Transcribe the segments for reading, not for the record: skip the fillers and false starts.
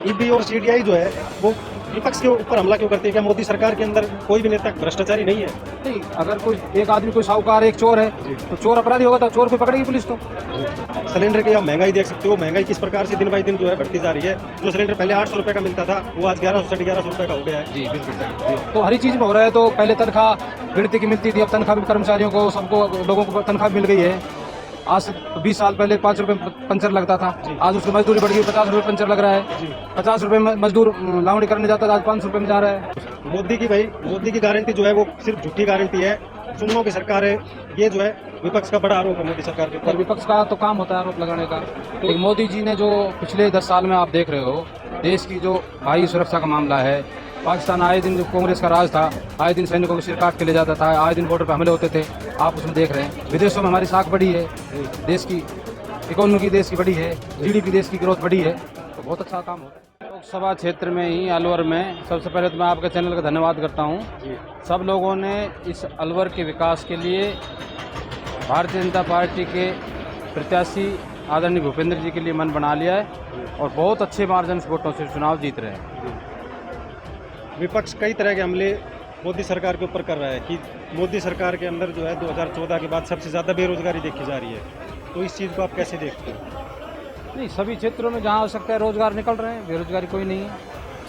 ED और CBI जो है वो विपक्ष के ऊपर हमला क्यों करती है? क्या मोदी सरकार के अंदर कोई भी नेता भ्रष्टाचारी नहीं है? नहीं, अगर कोई एक आदमी कोई साहूकार एक चोर है तो चोर अपराधी होगा तो चोर को पकड़ेगी पुलिस। तो सिलेंडर की आप महंगाई देख सकते हो, महंगाई किस प्रकार से दिन बाई दिन जो है बढ़ती जा रही है। जो सिलेंडर पहले 800 रुपए का मिलता था वो आज 1100 1100 रुपए का हो गया है। जी बिल्कुल। तो हर एक चीज़ में हो रहा है। तो पहले तनख्वाह गिनती की मिलती थी, अब तनख्वाह भी कर्मचारियों को सबको लोगों को तनख्वाह मिल गई है। आज से 20 साल पहले 5 रुपये पंचर लगता था, आज उसकी मजदूरी बढ़ गई, 50 रुपये पंचर लग रहा है। 50 रुपये मजदूर लावणी करने जाता था, आज 500 रुपये में जा रहा है। मोदी की गारंटी जो है वो सिर्फ झूठी गारंटी है। चुनाव की सरकार है, ये जो है विपक्ष का बड़ा आरोप है मोदी सरकार के और ऊपर। विपक्ष का तो काम होता है आरोप लगाने का। लेकिन मोदी जी ने जो पिछले 10 साल में आप देख रहे हो, देश की जो भाई सुरक्षा का मामला है, पाकिस्तान आए दिन जो कांग्रेस का राज था, आए दिन सैनिकों को सिर काट के ले जाता था, आए दिन बॉर्डर पर हमले होते थे, आप उसमें देख रहे हैं। विदेशों में हमारी साख बढ़ी है, देश की इकोनॉमी देश की बढ़ी है, जीडीपी देश की ग्रोथ बढ़ी है, तो बहुत अच्छा काम होता है। लोकसभा क्षेत्र में ही अलवर में सबसे पहले तो मैं आपके चैनल का धन्यवाद करता हूँ। सब लोगों ने इस अलवर के विकास के लिए भारतीय जनता पार्टी के प्रत्याशी आदरणीय भूपेंद्र जी के लिए मन बना लिया है और बहुत अच्छे मार्जिन से वोटों से चुनाव जीत रहे हैं। विपक्ष कई तरह के हमले मोदी सरकार के ऊपर कर रहा है कि मोदी सरकार के अंदर जो है 2014 के बाद सबसे ज़्यादा बेरोजगारी देखी जा रही है। तो इस चीज़ को आप कैसे देखते हो? नहीं, सभी क्षेत्रों में जहाँ हो सकता है रोजगार निकल रहे हैं, बेरोजगारी कोई नहीं है,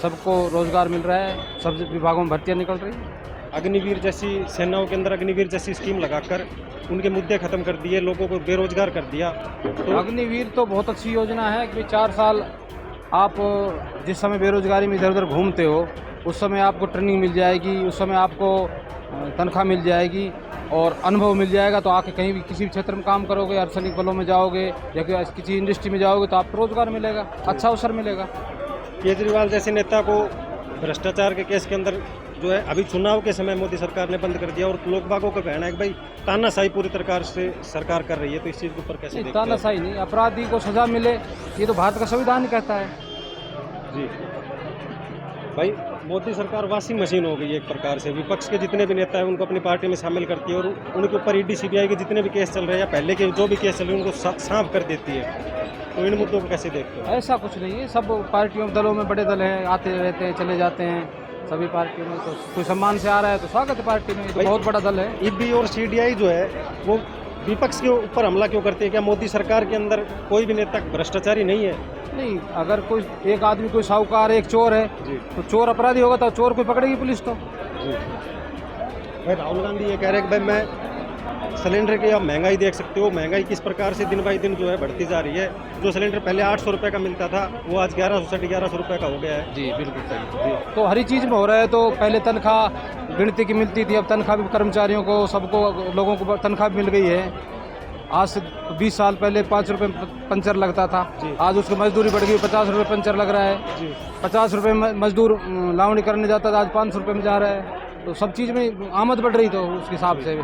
सबको रोजगार मिल रहा है, सब विभागों में भर्तियाँ निकल रही हैं। अग्निवीर जैसी सेनाओं के अंदर अग्निवीर जैसी स्कीम लगाकर उनके मुद्दे खत्म कर दिए, लोगों को बेरोजगार कर दिया। तो अग्निवीर तो बहुत अच्छी योजना है कि 4 साल आप जिस समय बेरोजगारी में इधर उधर घूमते हो उस समय आपको ट्रेनिंग मिल जाएगी, उस समय आपको तनख्वाह मिल जाएगी और अनुभव मिल जाएगा। तो आके कहीं भी किसी भी क्षेत्र में काम करोगे, अर्धसैनिक बलों में जाओगे या किसी इंडस्ट्री में जाओगे तो आपको रोजगार मिलेगा, अच्छा अवसर मिलेगा। केजरीवाल जैसे नेता को भ्रष्टाचार के केस के अंदर जो है अभी चुनाव के समय मोदी सरकार ने बंद कर दिया और लोग बागों का कहना है कि भाई तानाशाही पूरी प्रकार से सरकार कर रही है। तो इस चीज़ के ऊपर कैसे देखते हैं? तानाशाही नहीं, अपराधी को सजा मिले, ये तो भारत का संविधान ही कहता है। जी भाई, मोदी सरकार वॉशिंग मशीन हो गई है एक प्रकार से। विपक्ष के जितने भी नेता हैं उनको अपनी पार्टी में शामिल करती है और उनके ऊपर ईडी सीबीआई के जितने भी केस चल रहे हैं या पहले के जो भी केस चल रहे हैं उनको साफ कर देती है। तो इन मुद्दों को कैसे देखते हो? ऐसा कुछ नहीं है, सब पार्टियों दलों में बड़े दल हैं, आते रहते हैं चले जाते हैं सभी पार्टियों में। तो कोई सम्मान से आ रहा है तो स्वागत है पार्टी में, तो बहुत बड़ा दल है। ईडी और सीबीआई जो है वो विपक्ष के ऊपर हमला क्यों करती है? क्या मोदी सरकार के अंदर कोई भी नेता भ्रष्टाचारी नहीं है? नहीं, अगर कोई एक आदमी कोई साहूकार एक चोर है तो चोर अपराधी होगा तो चोर को पकड़ेगी पुलिस। तो भाई राहुल गांधी ये कह रहे हैं कि भाई मैं सिलेंडर की आप महंगाई देख सकते हो, महंगाई किस प्रकार से दिन बाई दिन जो है बढ़ती जा रही है। जो सिलेंडर पहले 800 रुपए का मिलता था वो आज 1100 1100 रुपए का हो गया है। जी बिल्कुल सही। तो हर एक चीज़ में हो रहा है। तो पहले तनख्वाह गिनती की मिलती थी, अब तनख्वाह भी कर्मचारियों को सबको लोगों को तनख्वाह मिल गई है। आज से 20 साल पहले 5 रुपये पंचर लगता था, आज उसकी मजदूरी बढ़ गई, 50 रुपये पंचर लग रहा है। 50 रुपये मजदूर लावणी करने जाता था, आज 500 रुपये में जा रहा है। तो सब चीज़ में आमद बढ़ रही, तो उसके हिसाब से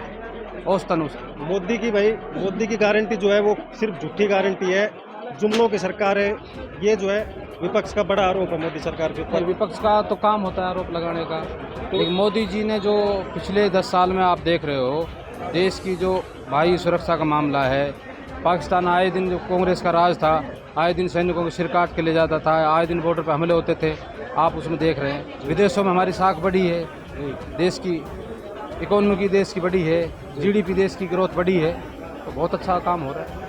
औसतन मोदी की गारंटी जो है वो सिर्फ झूठी गारंटी है, जुमलों की सरकार है। ये जो है विपक्ष का बड़ा आरोप है मोदी सरकार के ऊपर। विपक्ष का तो काम होता है आरोप लगाने का। लेकिन मोदी जी ने जो पिछले 10 साल में आप देख रहे हो, देश की जो भाई सुरक्षा का मामला है, पाकिस्तान आए दिन जो कांग्रेस का राज था, आए दिन सैनिकों को सिर काट के ले जाता था, आए दिन बॉर्डर पर हमले होते थे, आप उसमें देख रहे हैं। विदेशों में हमारी साख बढ़ी है, देश की इकोनॉमी देश की बढ़ी है, जीडीपी देश की ग्रोथ बढ़ी है, तो बहुत अच्छा काम हो रहा है।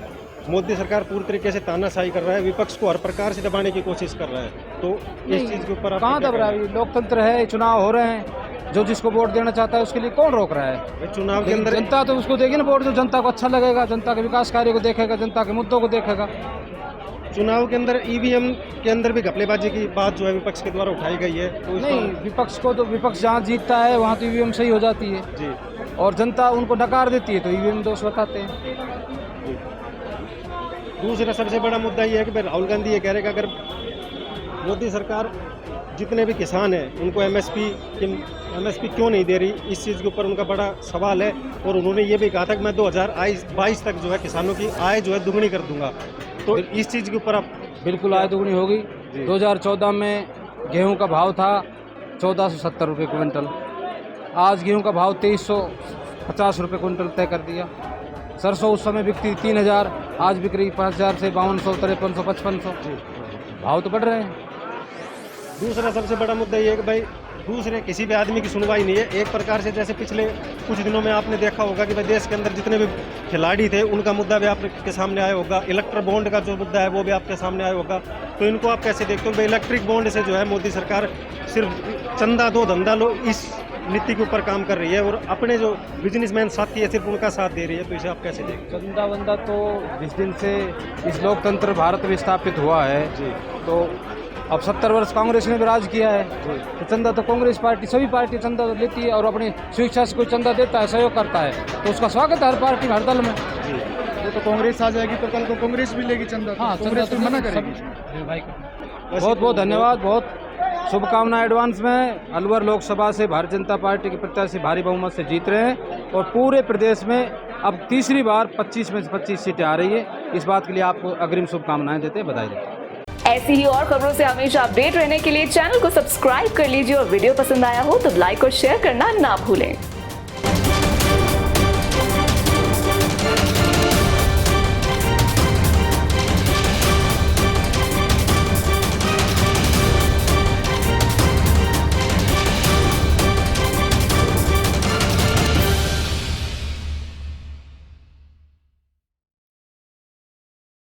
मोदी सरकार पूरी तरीके से तानाशाही कर रहा है, विपक्ष को हर प्रकार से दबाने की कोशिश कर रहा है। तो इस चीज़ के ऊपर आप कहाँ दब रहा है? लोकतंत्र है, चुनाव हो रहे हैं, जो जिसको वोट देना चाहता है उसके लिए कौन रोक रहा है? चुनाव के अंदर जनता तो उसको देगी ना वोट, जो जनता को अच्छा लगेगा, जनता के विकास कार्य को देखेगा, जनता के मुद्दों को देखेगा। चुनाव के अंदर ईवीएम के अंदर भी घपलेबाजी की बात जो है विपक्ष के द्वारा उठाई गई है। तो नहीं, विपक्ष को तो विपक्ष जहाँ जीतता है वहाँ तो ईवीएम सही हो जाती है जी, और जनता उनको नकार देती है तो ईवीएम दोष बताते हैं। दूसरा सबसे बड़ा मुद्दा ये है कि भाई राहुल गांधी ये कह रहे हैं कि अगर मोदी सरकार जितने भी किसान हैं उनको एमएसपी क्यों नहीं दे रही, इस चीज़ के ऊपर उनका बड़ा सवाल है। और उन्होंने ये भी कहा था कि मैं 2022 तक जो है किसानों की आय जो है दुगनी कर दूंगा। तो इस चीज़ के ऊपर आप बिल्कुल आय दुगनी होगी। 2014 में गेहूं का भाव था 1470 रुपये क्विंटल, आज गेहूं का भाव 2350 रुपये क्विंटल तय कर दिया। सरसों उस समय बिकती 3000, आज बिक रही 5000 से 5200, 5300, 5500। भाव तो बढ़ रहे हैं। दूसरा सबसे बड़ा मुद्दा ये है कि भाई दूसरे किसी भी आदमी की सुनवाई नहीं है। एक प्रकार से जैसे पिछले कुछ दिनों में आपने देखा होगा कि भाई देश के अंदर जितने भी खिलाड़ी थे उनका मुद्दा भी आपके सामने आया होगा। इलेक्ट्रिक बॉन्ड का जो मुद्दा है वो भी आपके सामने आया होगा। तो इनको आप कैसे देखते हो भाई? इलेक्ट्रिक बॉन्ड से जो है मोदी सरकार सिर्फ चंदा दो धंधा लो इस नीति के ऊपर काम कर रही है और अपने जो बिजनेसमैन साथी है सिर्फ उनका साथ दे रही है। तो इसे आप कैसे देखते चंदा वंदा तो जिस दिन से इस लोकतंत्र भारत में स्थापित हुआ है जी। तो अब 70 वर्ष कांग्रेस ने भी राज किया है, तो चंदा तो कांग्रेस पार्टी सभी पार्टी चंदा लेती है और अपनी स्वेच्छा से कोई चंदा देता है, सहयोग करता है, तो उसका स्वागत है हर पार्टी हर दल में। वो तो कांग्रेस आ जाएगी तो कल को कांग्रेस भी लेगी चंदा। हाँ, कांग्रेस चंदा तो तो मना सब- करेगी। भाई बहुत बहुत धन्यवाद, बहुत शुभकामनाएं एडवांस में। अलवर लोकसभा से भारतीय जनता पार्टी के प्रत्याशी भारी बहुमत से जीत रहे हैं और पूरे प्रदेश में अब तीसरी बार 25 में से 25 सीटें आ रही है। इस बात के लिए आपको अग्रिम शुभकामनाएं देते हैं, बधाई देते हैं। ऐसी ही और खबरों से हमेशा अपडेट रहने के लिए चैनल को सब्सक्राइब कर लीजिए और वीडियो पसंद आया हो तो लाइक और शेयर करना ना भूलें।